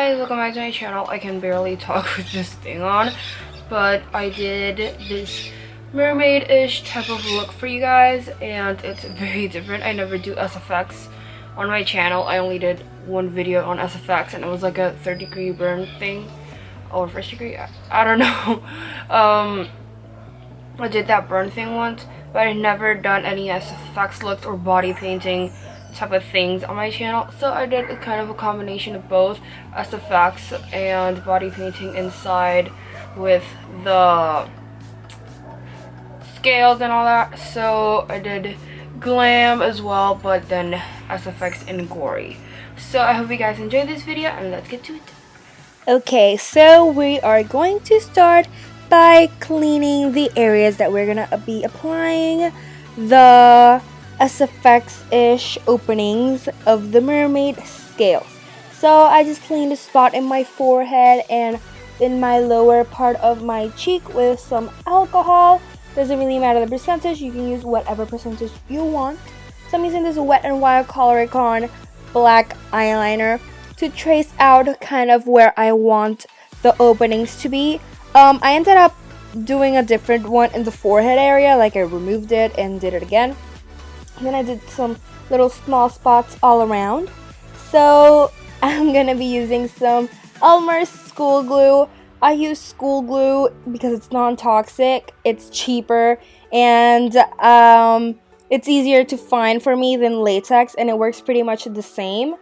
guys, welcome back to my channel. I can barely talk with this thing on, but I did this mermaid-ish type of look for you guys, and it's very different. I never do SFX on my channel. I only did one video on SFX, and it was like a 3rd-degree burn thing, or 1st degree, I don't know. I did that burn thing once, but I've never done any SFX looks or body painting type of things on my channel, so I did kind of a combination of both SFX and body painting inside with the scales and all that. So I did glam as well, but then SFX and gory. So I hope you guys enjoyed this video, and let's get to it. Okay, so we are going to start by cleaning the areas that we're gonna be applying the SFX-ish openings of the mermaid scales. So I just cleaned a spot in my forehead and in my lower part of my cheek with some alcohol. Doesn't really matter the percentage, you can use whatever percentage you want. So I'm using this Wet n Wild Coloricon black eyeliner to trace out kind of where I want the openings to be. I ended up doing a different one in the forehead area, like I removed it and did it again. Then I did some little small spots all around. So I'm gonna be using some Elmer's school glue. I use school glue because it's non-toxic, it's cheaper, and it's easier to find for me than latex, and it works pretty much the same.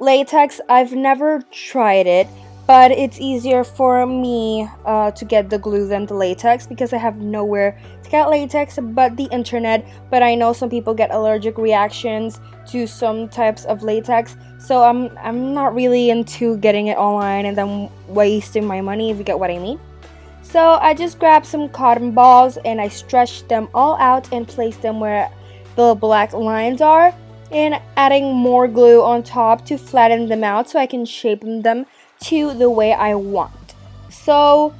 Latex, I've never tried it, but it's easier for me to get the glue than the latex because I have nowhere to get latex but the internet. But I know some people get allergic reactions to some types of latex, so I'm not really into getting it online and then wasting my money, if you get what I mean. So I just grabbed some cotton balls and I stretched them all out and placed them where the black lines are, and adding more glue on top to flatten them out so I can shape them to the way I want. So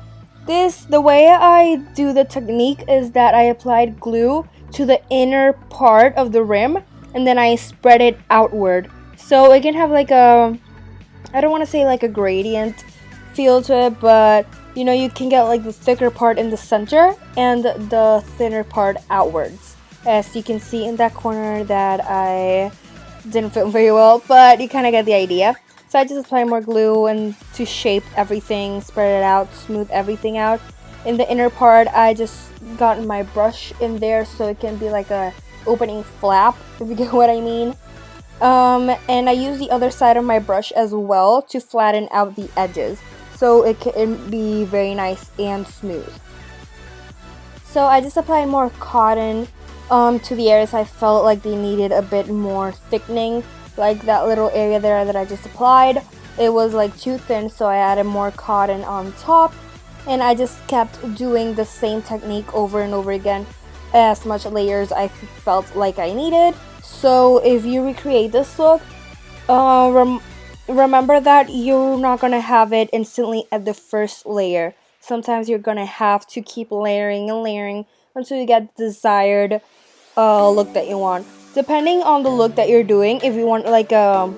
the way I do the technique is that I applied glue to the inner part of the rim and then I spread it outward. So it can have like a, I don't want to say like a gradient feel to it, but you know, you can get like the thicker part in the center and the thinner part outwards. As you can see in that corner that I didn't film very well, but you kind of get the idea. So I just apply more glue and to shape everything, spread it out, smooth everything out. In the inner part, I just got my brush in there so it can be like a opening flap, if you get what I mean. And I use the other side of my brush as well to flatten out the edges so it can be very nice and smooth. So I just applied more cotton to the areas I felt like they needed a bit more thickening, like that little area there that I just applied. It was like too thin, so I added more cotton on top, and I just kept doing the same technique over and over again, as much layers I felt like I needed. So if you recreate this look, remember that you're not gonna have it instantly at the first layer. Sometimes you're gonna have to keep layering and layering until you get the desired look that you want. Depending on the look that you're doing, if you want like a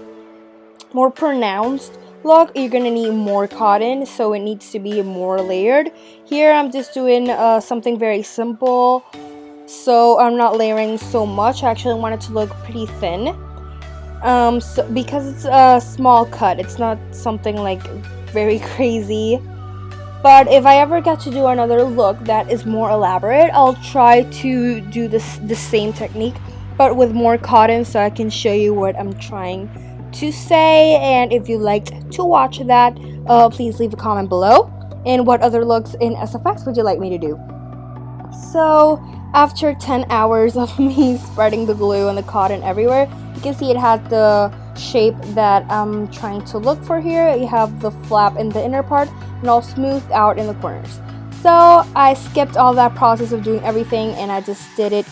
more pronounced look, you're gonna need more cotton, so it needs to be more layered. Here I'm just doing something very simple, so I'm not layering so much. I actually want it to look pretty thin, so because it's a small cut, it's not something like very crazy. But if I ever get to do another look that is more elaborate, I'll try to do the same technique, but with more cotton, so I can show you what I'm trying to say. And if you liked to watch that, please leave a comment below. And what other looks in SFX would you like me to do? So after 10 hours of me spreading the glue and the cotton everywhere, you can see it has the shape that I'm trying to look for here. You have the flap in the inner part and all smoothed out in the corners. So I skipped all that process of doing everything and I just did it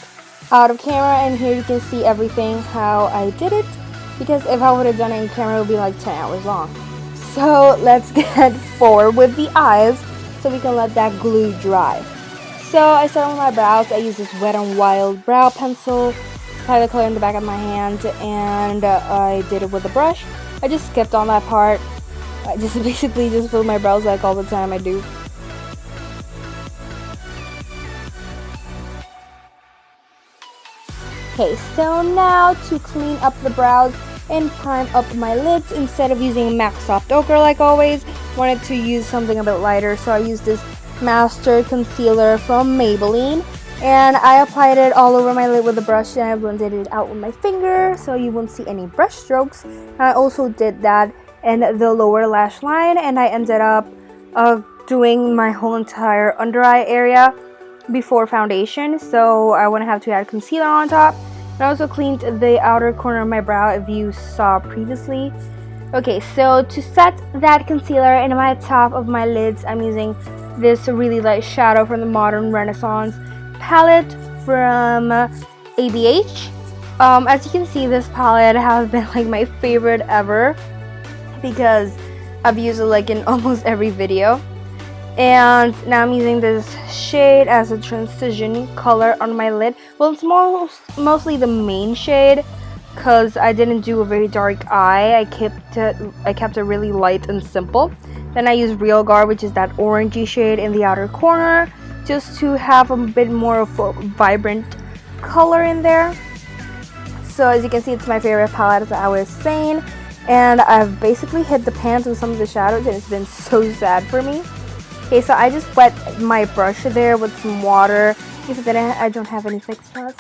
out of camera, and here you can see everything how I did it, because if I would have done it in camera, it would be like 10 hours long. So let's get forward with the eyes so we can let that glue dry. So I started with my brows. I use this Wet n Wild brow pencil, apply the color in the back of my hand, and I did it with a brush. I just skipped on that part. I just basically just fill my brows like all the time I do. Okay, so now to clean up the brows and prime up my lids, instead of using MAC Soft Ochre like always, wanted to use something a bit lighter, so I used this Master Concealer from Maybelline, and I applied it all over my lid with a brush, and I blended it out with my finger so you won't see any brush strokes. And I also did that in the lower lash line, and I ended up doing my whole entire under eye area before foundation, so I wouldn't have to add concealer on top. And I also cleaned the outer corner of my brow, if you saw previously. Okay, so to set that concealer in my top of my lids, I'm using this really light shadow from the Modern Renaissance palette from ABH. As you can see, this palette has been like my favorite ever because I've used it like in almost every video. And now I'm using this shade as a transition color on my lid. Well, it's mostly the main shade because I didn't do a very dark eye. I kept it really light and simple. Then I used Real Guard, which is that orangey shade in the outer corner, just to have a bit more of a vibrant color in there. So as you can see, it's my favorite palette, as I was saying. And I've basically hit the pans with some of the shadows, and it's been so sad for me. Okay, so I just wet my brush there with some water because then I don't have any fix plus.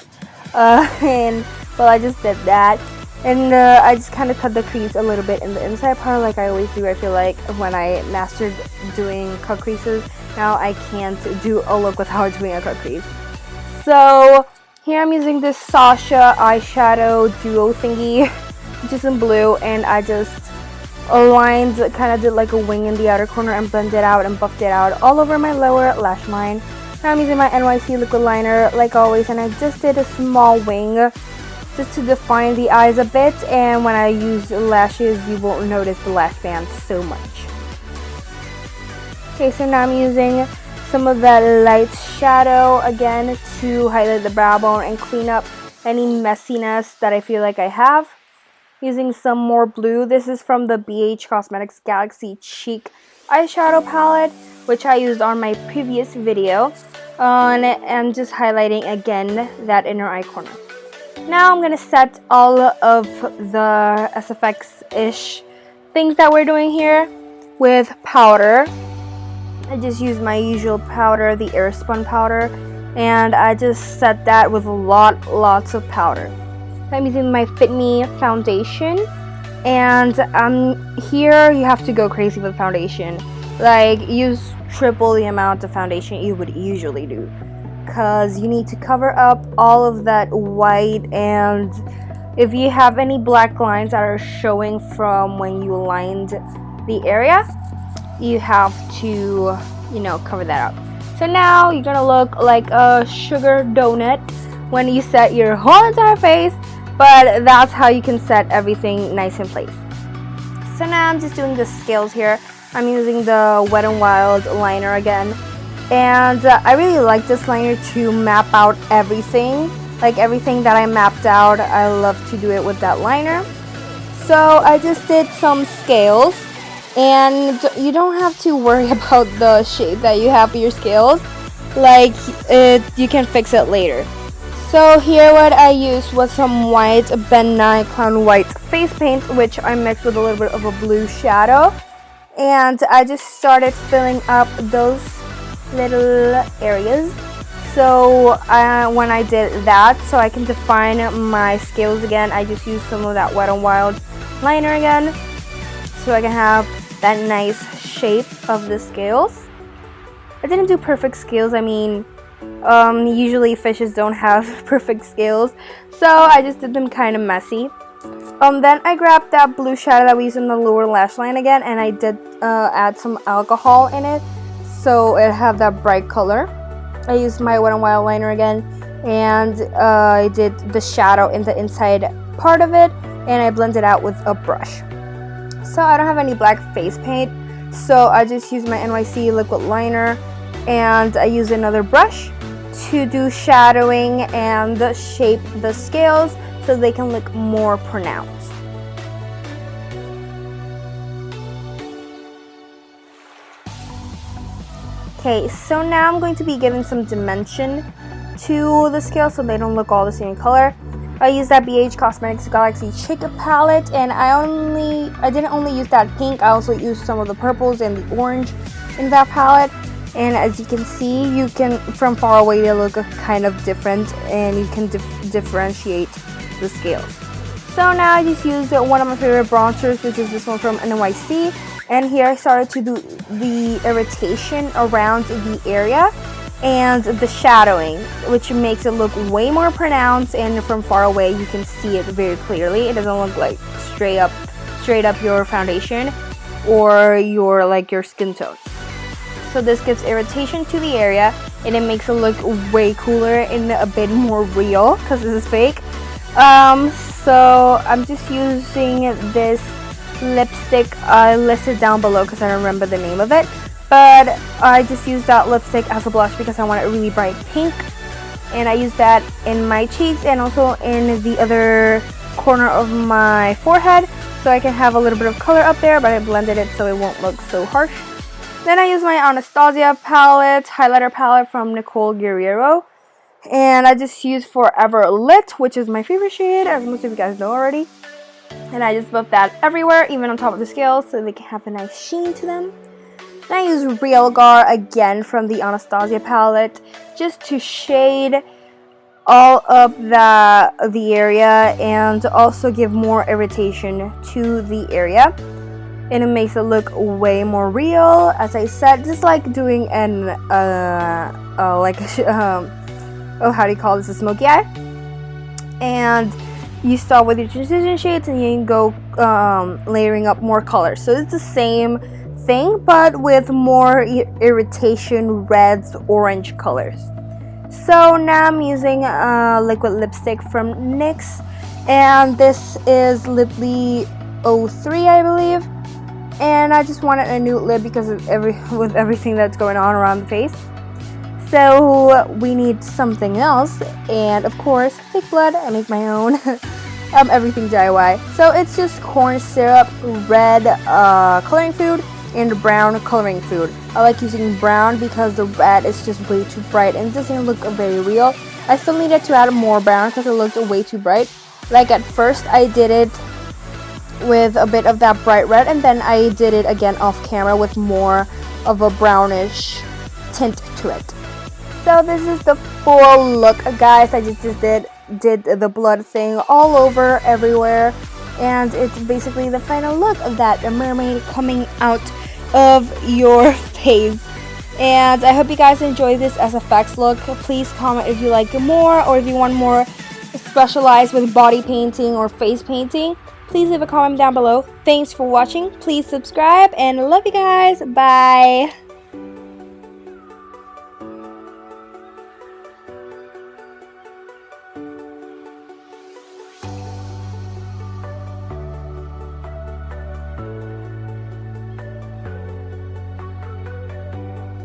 And well, I just did that, and I just kind of cut the crease a little bit in the inside part, like I always do. I feel like when I mastered doing cut creases, now I can't do a look without doing a cut crease. So here I'm using this Sasha eyeshadow duo thingy, which is in blue, and I just aligned, kind of did like a wing in the outer corner and blended out and buffed it out all over my lower lash line. Now I'm using my NYC liquid liner like always, and I just did a small wing just to define the eyes a bit, and when I use lashes you won't notice the lash band so much. Okay, so now I'm using some of that light shadow again to highlight the brow bone and clean up any messiness that I feel like I have. Using some more blue. This is from the BH Cosmetics Galaxy Cheek eyeshadow palette, which I used on my previous video, and just highlighting again that inner eye corner. Now I'm gonna set all of the SFX-ish things that we're doing here with powder. I just used my usual powder, the Airspun powder, and I just set that with lots of powder. I'm using my Fit Me foundation, and here you have to go crazy with foundation. Like, use triple the amount of foundation you would usually do, because you need to cover up all of that white, and if you have any black lines that are showing from when you lined the area, you have to, cover that up. So now you're gonna look like a sugar donut when you set your whole entire face, but that's how you can set everything nice in place. So now I'm just doing the scales here. I'm using the Wet n Wild liner again, and I really like this liner to map out everything. Like everything that I mapped out, I love to do it with that liner. So I just did some scales, and you don't have to worry about the shape that you have for your scales. Like, you can fix it later. So here what I used was some white Ben Nye Clown White face paint, which I mixed with a little bit of a blue shadow. And I just started filling up those little areas. So when I did that, so I can define my scales again, I just used some of that Wet n Wild liner again, so I can have that nice shape of the scales. I didn't do perfect scales. I mean, usually fishes don't have perfect scales, so I just did them kind of messy. Then I grabbed that blue shadow that we used in the lower lash line again, and I did add some alcohol in it so it had that bright color. I used my Wet n Wild liner again, and I did the shadow in the inside part of it, and I blended out with a brush. So I don't have any black face paint, so I just used my NYC liquid liner, and I used another brush to do shadowing and shape the scales so they can look more pronounced. Okay, so now I'm going to be giving some dimension to the scales so they don't look all the same color. I use that BH Cosmetics Galaxy Chick palette, and I didn't only use that pink, I also used some of the purples and the orange in that palette. And as you can see, you can, from far away, they look kind of different, and you can differentiate the scales. So now I just used one of my favorite bronzers, which is this one from NYC. And here I started to do the irritation around the area and the shadowing, which makes it look way more pronounced, and from far away you can see it very clearly. It doesn't look like straight up your foundation or your skin tone. So this gives irritation to the area, and it makes it look way cooler and a bit more real because this is fake. So I'm just using this lipstick. I listed down below because I don't remember the name of it, but I just used that lipstick as a blush because I want it really bright pink, and I used that in my cheeks and also in the other corner of my forehead so I can have a little bit of color up there, but I blended it so it won't look so harsh. Then I use my Anastasia palette, highlighter palette from Nicole Guerriero, and I just use Forever Lit, which is my favorite shade, as most of you guys know already. And I just buff that everywhere, even on top of the scales, so they can have a nice sheen to them. And I use Real Gar again from the Anastasia palette, just to shade all up the area and also give more irritation to the area. And it makes it look way more real. As I said, just like doing an how do you call this, a smoky eye. And you start with your transition shades and you can go layering up more colors. So it's the same thing but with more irritation, reds, orange colors. So now I'm using liquid lipstick from NYX, and this is Liply 03, I believe. And I just wanted a nude lip because of with everything that's going on around the face. So we need something else, and of course, fake blood. I make my own. Everything DIY. So it's just corn syrup, red coloring food, and brown coloring food. I like using brown because the red is just way too bright and it doesn't look very real. I still needed to add more brown because it looked way too bright. Like at first I did it with a bit of that bright red, and then I did it again off camera with more of a brownish tint to it. So this is the full look, guys. I just did the blood thing all over everywhere, and it's basically the final look of that mermaid coming out of your face. And I hope you guys enjoy this SFX look. Please comment if you like it more, or if you want more specialized with body painting or face painting. Please leave a comment down below. Thanks for watching. Please subscribe, and love you guys. Bye.